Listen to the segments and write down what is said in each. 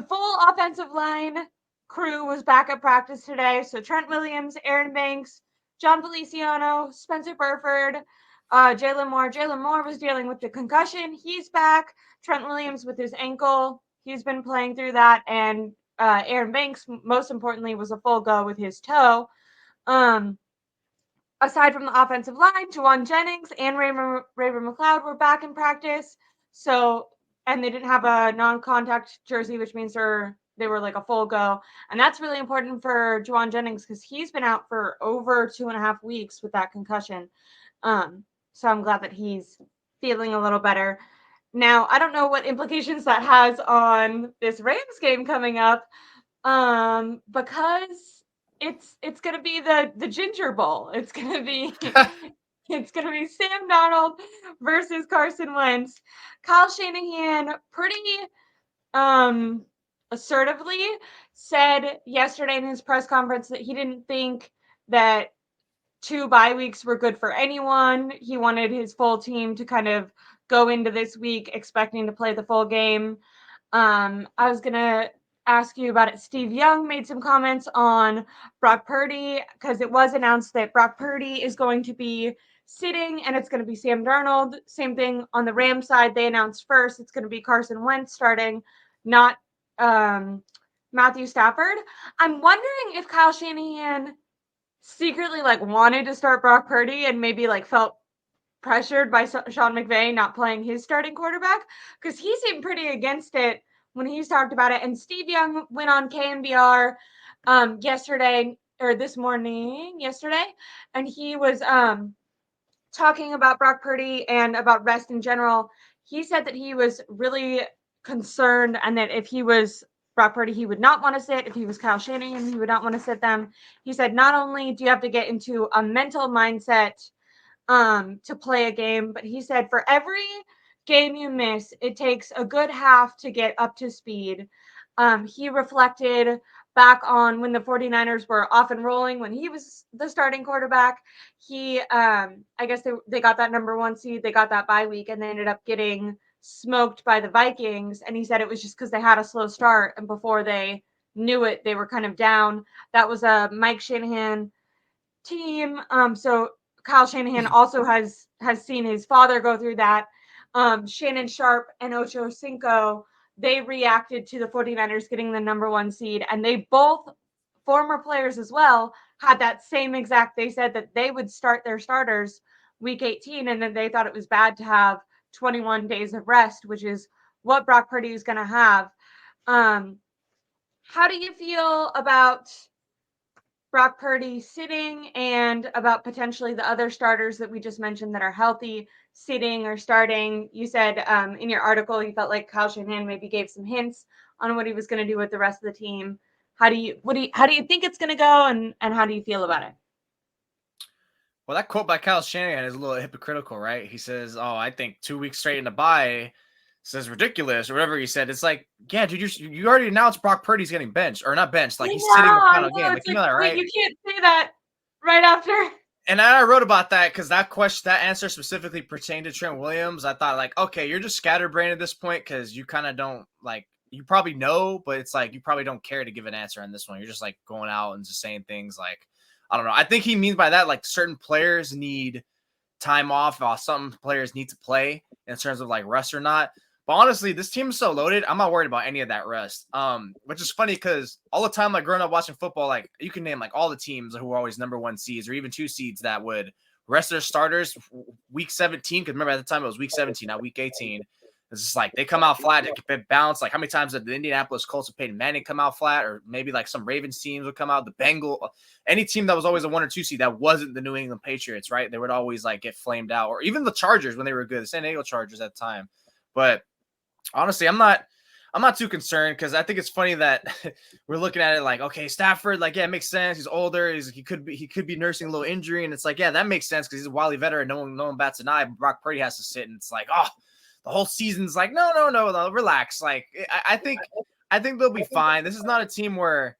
full offensive line crew was back at practice today. So Trent Williams, Aaron Banks, John Feliciano, Spencer Burford, Jalen Moore. Jalen Moore was dealing with the concussion. He's back. Trent Williams with his ankle. He's been playing through that. And Aaron Banks, most importantly, was a full go with his toe. Aside from the offensive line, Juwan Jennings and Raven McLeod were back in practice. So, and they didn't have a non-contact jersey, which means they were like a full go. And that's really important for Juwan Jennings because he's been out for over 2.5 weeks with that concussion. So I'm glad that he's feeling a little better. Now, I don't know what implications that has on this Rams game coming up, because it's gonna be the Ginger Bowl. It's gonna be Sam Darnold versus Carson Wentz. Kyle Shanahan pretty assertively said yesterday in his press conference that he didn't think that 2 bye weeks were good for anyone. He wanted his full team to kind of go into this week expecting to play the full game. I was gonna ask you about it. Steve Young made some comments on Brock Purdy because it was announced that Brock Purdy is going to be sitting and it's going to be Sam Darnold. Same thing on the Rams side. They announced first it's going to be Carson Wentz starting, not Matthew Stafford. I'm wondering if Kyle Shanahan secretly wanted to start Brock Purdy and maybe felt pressured by Sean McVay not playing his starting quarterback because he seemed pretty against it when he's talked about it. And Steve Young went on KNBR yesterday, and he was talking about Brock Purdy and about rest in general. He said that he was really concerned and that if he was Brock Purdy, he would not want to sit. If he was Kyle Shanahan, he would not want to sit them. He said, not only do you have to get into a mental mindset to play a game, but he said for every game you miss, it takes a good half to get up to speed. He reflected back on when the 49ers were off and rolling when he was the starting quarterback. He I guess they got that number 1 seed, they got that bye week, and they ended up getting smoked by the Vikings. And he said it was just because they had a slow start, and before they knew it, they were kind of down. That was a Mike Shanahan team. So Kyle Shanahan also has seen his father go through that. Shannon Sharp and Ocho Cinco, they reacted to the 49ers getting the number 1 seed, and they both, former players as well, had that same exact, they said that they would start their starters week 18, and then they thought it was bad to have 21 days of rest, which is what Brock Purdy is going to have. How do you feel about Brock Purdy sitting and about potentially the other starters that we just mentioned that are healthy sitting or starting? You said in your article you felt like Kyle Shanahan maybe gave some hints on what he was going to do with the rest of the team. How do you think it's going to go, and how do you feel about it? Well, that quote by Kyle Shanahan is a little hypocritical, right? He says, "Oh, I think 2 weeks straight in the bye says ridiculous," or whatever he said. It's like, yeah, dude, you already announced Brock Purdy's getting benched, or not benched, like he's sitting the final game. Like, you know that, right? You can't say that right after. And I wrote about that because that answer specifically pertained to Trent Williams. I thought, like, okay, you're just scatterbrained at this point because you kind of don't, like, you probably know, but it's like you probably don't care to give an answer on this one. You're just like going out and just saying things like, I don't know. I think he means by that, like, certain players need time off while some players need to play in terms of like rest or not. But honestly, this team is so loaded, I'm not worried about any of that rest. Which is funny because all the time, like growing up watching football, like you can name like all the teams who were always number 1 seeds or even 2 seeds that would rest their starters week 17. Because remember at the time it was week 17, not week 18. It's just like they come out flat, they can bounce. Like how many times did the Indianapolis Colts with Peyton Manning come out flat, or maybe like some Ravens teams would come out, the Bengal, any team that was always a 1 or 2 seed that wasn't the New England Patriots, right? They would always like get flamed out, or even the Chargers when they were good, the San Diego Chargers at the time. But honestly, I'm not too concerned because I think it's funny that we're looking at it like, okay, Stafford, like, yeah, it makes sense. He's older. He could be nursing a little injury, and it's like, yeah, that makes sense because he's a wily veteran. No one bats an eye. But Brock Purdy has to sit, and it's like, oh, the whole season's like, no, relax. Like, I think they'll be fine. This is not a team where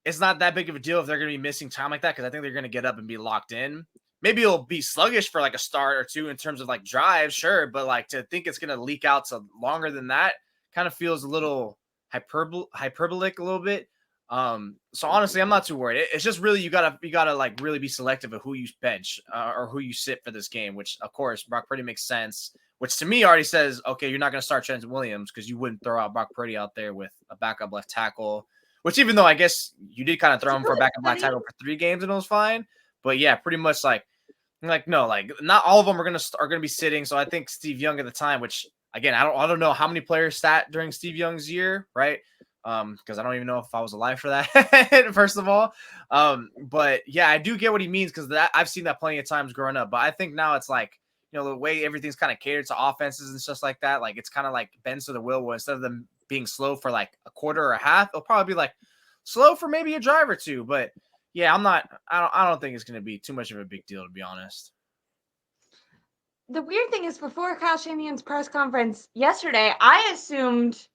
it's not that big of a deal if they're going to be missing time like that because I think they're going to get up and be locked in. Maybe it'll be sluggish for like a start or two in terms of like drives, sure, but like to think it's going to leak out to longer than that kind of feels a little hyperbolic a little bit. So honestly, I'm not too worried. It's just really you gotta like really be selective of who you bench or who you sit for this game. Which of course Brock Purdy makes sense. Which to me already says, okay, you're not gonna start Trent Williams because you wouldn't throw out Brock Purdy out there with a backup left tackle. Which even though I guess you did kind of throw him for a backup left tackle for 3 games and it was fine, but yeah, pretty much like no, like not all of them are gonna be sitting. So I think Steve Young at the time, which again I don't know how many players sat during Steve Young's year, right? Because I don't even know if I was alive for that, first of all. But yeah, I do get what he means because that I've seen that plenty of times growing up. But I think now it's like, the way everything's kind of catered to offenses and stuff like that, like it's kind of like bends to the will where instead of them being slow for like a quarter or a half, it'll probably be like slow for maybe a drive or two. But yeah, I don't think it's gonna be too much of a big deal, to be honest. The weird thing is, before Kyle Shanahan's press conference yesterday, I assumed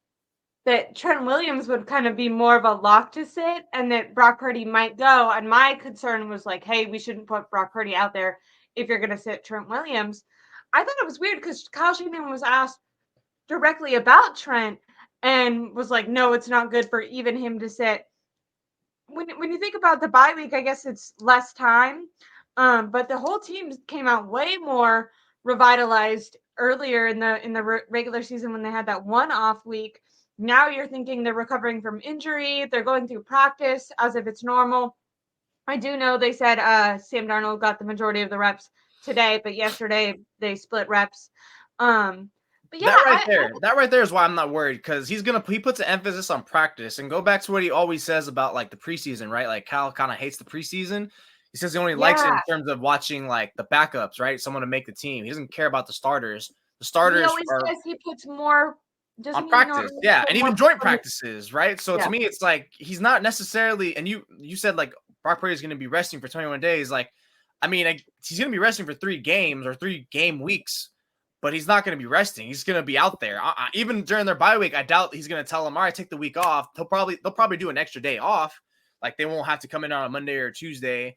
that Trent Williams would kind of be more of a lock to sit and that Brock Purdy might go. And my concern was like, hey, we shouldn't put Brock Purdy out there if you're going to sit Trent Williams. I thought it was weird because Kyle Shanahan was asked directly about Trent and was like, no, it's not good for even him to sit. When you think about the bye week, I guess it's less time. But the whole team came out way more revitalized earlier in the regular season when they had that one off week. Now you're thinking they're recovering from injury. They're going through practice as if it's normal. I do know they said Sam Darnold got the majority of the reps today, but yesterday they split reps. But yeah, that right there is why I'm not worried because he puts an emphasis on practice and go back to what he always says about like the preseason, right? Like Kyle kind of hates the preseason. He says he only likes it in terms of watching like the backups, right? Someone to make the team. He doesn't care about the starters. The starters he always says he puts more on practice, yeah, and even joint practices, right? So to me, it's like he's not necessarily. And you said like Brock Purdy is going to be resting for 21 days. Like, I mean, he's going to be resting for 3 games or 3 game weeks, but he's not going to be resting. He's going to be out there. Even during their bye week, I doubt he's going to tell them, all right, take the week off. They'll probably do an extra day off. Like they won't have to come in on a Monday or Tuesday,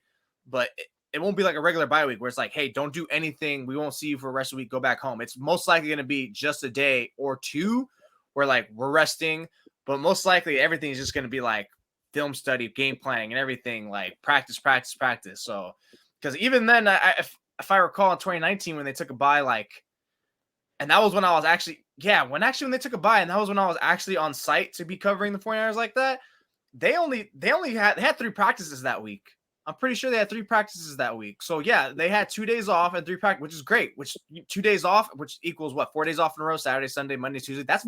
but it won't be like a regular bye week where it's like, hey, don't do anything. We won't see you for the rest of the week. Go back home. It's most likely going to be just a day or 2 where like we're resting, but most likely everything is just going to be like film study, game planning, and everything like practice. So, because even then, if I recall in 2019 when they took a bye, like, and that was when I was actually, when they took a bye, and that was when I was actually on site to be covering the 49ers like that. They had 3 practices that week. I'm pretty sure they had 3 practices that week. So yeah, they had 2 days off and 3 practice, which is great. Which 2 days off, which equals what? 4 days off in a row: Saturday, Sunday, Monday, Tuesday. That's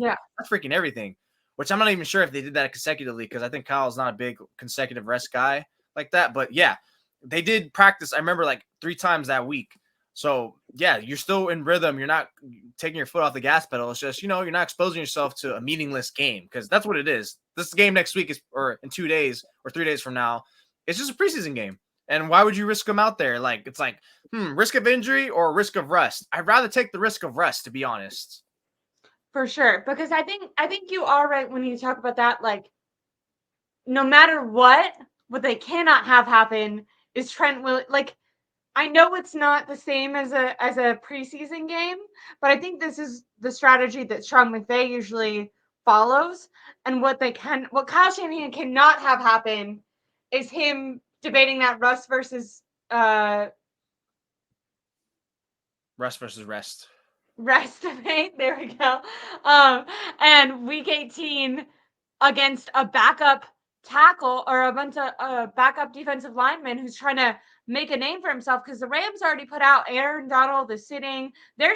freaking everything. Which I'm not even sure if they did that consecutively because I think Kyle's not a big consecutive rest guy like that. But yeah, they did practice. I remember like 3 times that week. So yeah, you're still in rhythm. You're not taking your foot off the gas pedal. It's just, you're not exposing yourself to a meaningless game because that's what it is. This game next week or in 2 days or 3 days from now. It's just a preseason game. And why would you risk them out there? Like, it's like, risk of injury or risk of rest? I'd rather take the risk of rest, to be honest. For sure. Because I think you are right when you talk about that. Like, no matter what they cannot have happen is Trent will, like, I know it's not the same as a preseason game, but I think this is the strategy that Sean McVay usually follows. And what Kyle Shanahan cannot have happen is him debating that rest versus rest. Rest debate. There we go. And week 18 against a backup tackle or a bunch of backup defensive linemen who's trying to make a name for himself because the Rams already put out Aaron Donald is sitting. They're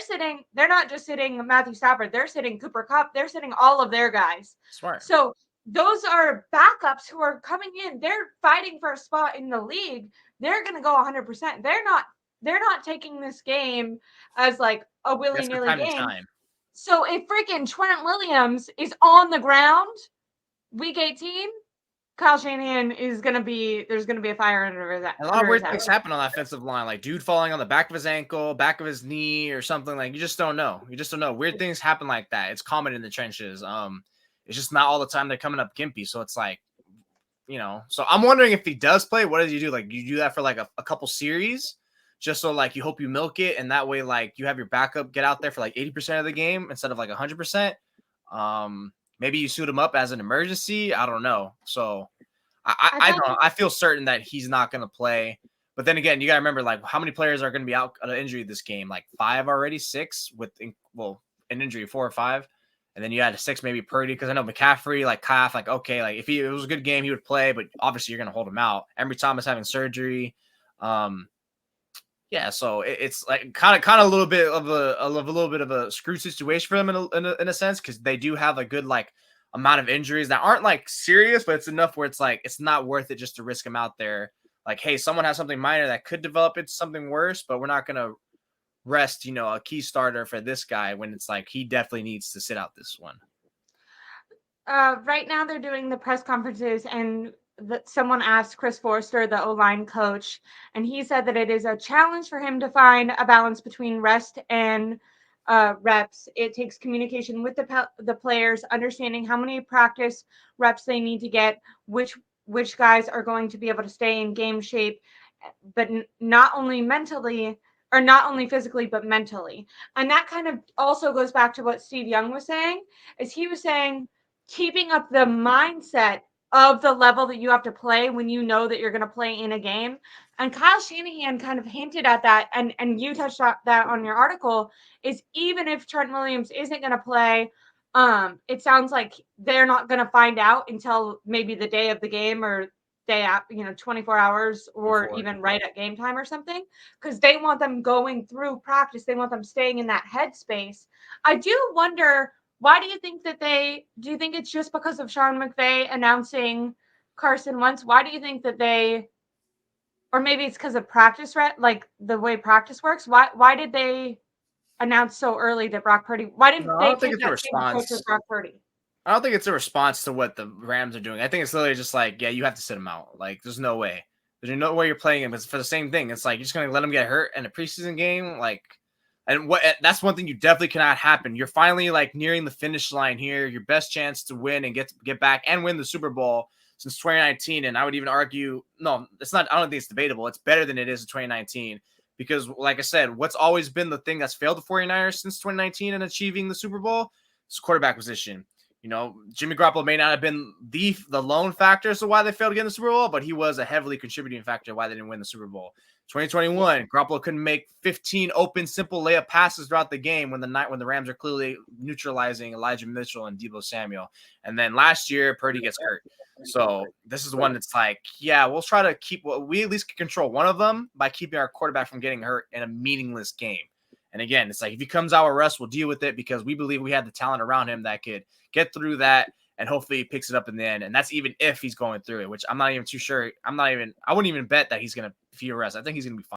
not just sitting Matthew Stafford. They're sitting Cooper Kupp. They're sitting all of their guys. Smart. So those are backups who are coming in. They're fighting for a spot in the league. They're going to go 100%. They're not taking this game as like a willy-nilly game. So if freaking Trent Williams is on the ground week 18, Kyle Shanahan there's going to be a fire under that. A lot of weird things happen on that offensive line, like dude falling on the back of his ankle, back of his knee or something. Like you just don't know. Weird things happen like that. It's common in the trenches. It's just not all the time they're coming up gimpy. So it's like, so I'm wondering if he does play, what does he do? Like, you do that for like a couple series just so like you hope you milk it. And that way, like you have your backup get out there for like 80% of the game instead of like 100%. maybe you suit him up as an emergency. I don't know. So I don't know. I feel certain that he's not going to play. But then again, you got to remember, like, how many players are going to be out of injury this game? Like 5 already, 6 with, well, an injury, 4 or 5. And then you had 6, maybe Purdy, because I know McCaffrey, like, calf, like, okay, like, if it was a good game, he would play, but obviously you're going to hold him out. Emory Thomas having surgery. Yeah, so it's like kind of a little bit of a little bit of a screw situation for them in a sense, because they do have a good like amount of injuries that aren't like serious, but it's enough where it's like it's not worth it just to risk him out there. Like, hey, someone has something minor that could develop into something worse, but we're not gonna rest, a key starter for this guy when it's like he definitely needs to sit out this one. Right now they're doing the press conferences, and someone asked Chris Forster, the O-line coach, and he said that it is a challenge for him to find a balance between rest and reps. It takes communication with the players, understanding how many practice reps they need to get, which guys are going to be able to stay in game shape, but not only mentally or not only physically, but mentally. And that kind of also goes back to what Steve Young was saying, is he was saying keeping up the mindset of the level that you have to play when you know that you're going to play in a game. And Kyle Shanahan kind of hinted at that, and you touched on that on your article, is even if Trent Williams isn't going to play, it sounds like they're not going to find out until maybe the day of the game or day out, 24 hours or even right at game time or something, because they want them going through practice. They want them staying in that headspace. I do wonder, why do you think do you think it's just because of Sean McVay announcing Carson Wentz? Why do you think that or maybe it's because of practice, like the way practice works? Why did they announce so early that Brock Purdy? Why didn't No, I they don't think take it's a that same approach response. with Brock Purdy? I don't think it's a response to what the Rams are doing. I think it's literally just like, yeah, you have to sit him out. Like, there's no way. There's no way you're playing him. It's for the same thing. It's like you're just gonna let him get hurt in a preseason game. Like, and that's one thing you definitely cannot happen. You're finally like nearing the finish line here. Your best chance to win and get back and win the Super Bowl since 2019. And I would even argue, no, it's not. I don't think it's debatable. It's better than it is in 2019 because, like I said, what's always been the thing that's failed the 49ers since 2019 in achieving the Super Bowl is quarterback position. Jimmy Garoppolo may not have been the lone factor as to why they failed to get in the Super Bowl, but he was a heavily contributing factor why they didn't win the Super Bowl. 2021, Garoppolo couldn't make 15 open, simple layup passes throughout the game when the Rams are clearly neutralizing Elijah Mitchell and Deebo Samuel. And then last year, Purdy gets hurt. So this is one that's like, yeah, we'll try to we at least can control one of them by keeping our quarterback from getting hurt in a meaningless game. And again, it's like if he comes out with rust, we'll deal with it because we believe we have the talent around him that could get through that, and hopefully he picks it up in the end. And that's even if he's going through it, which I'm not even too sure. I wouldn't even bet that he's going to, if he arrests, I think he's going to be fine.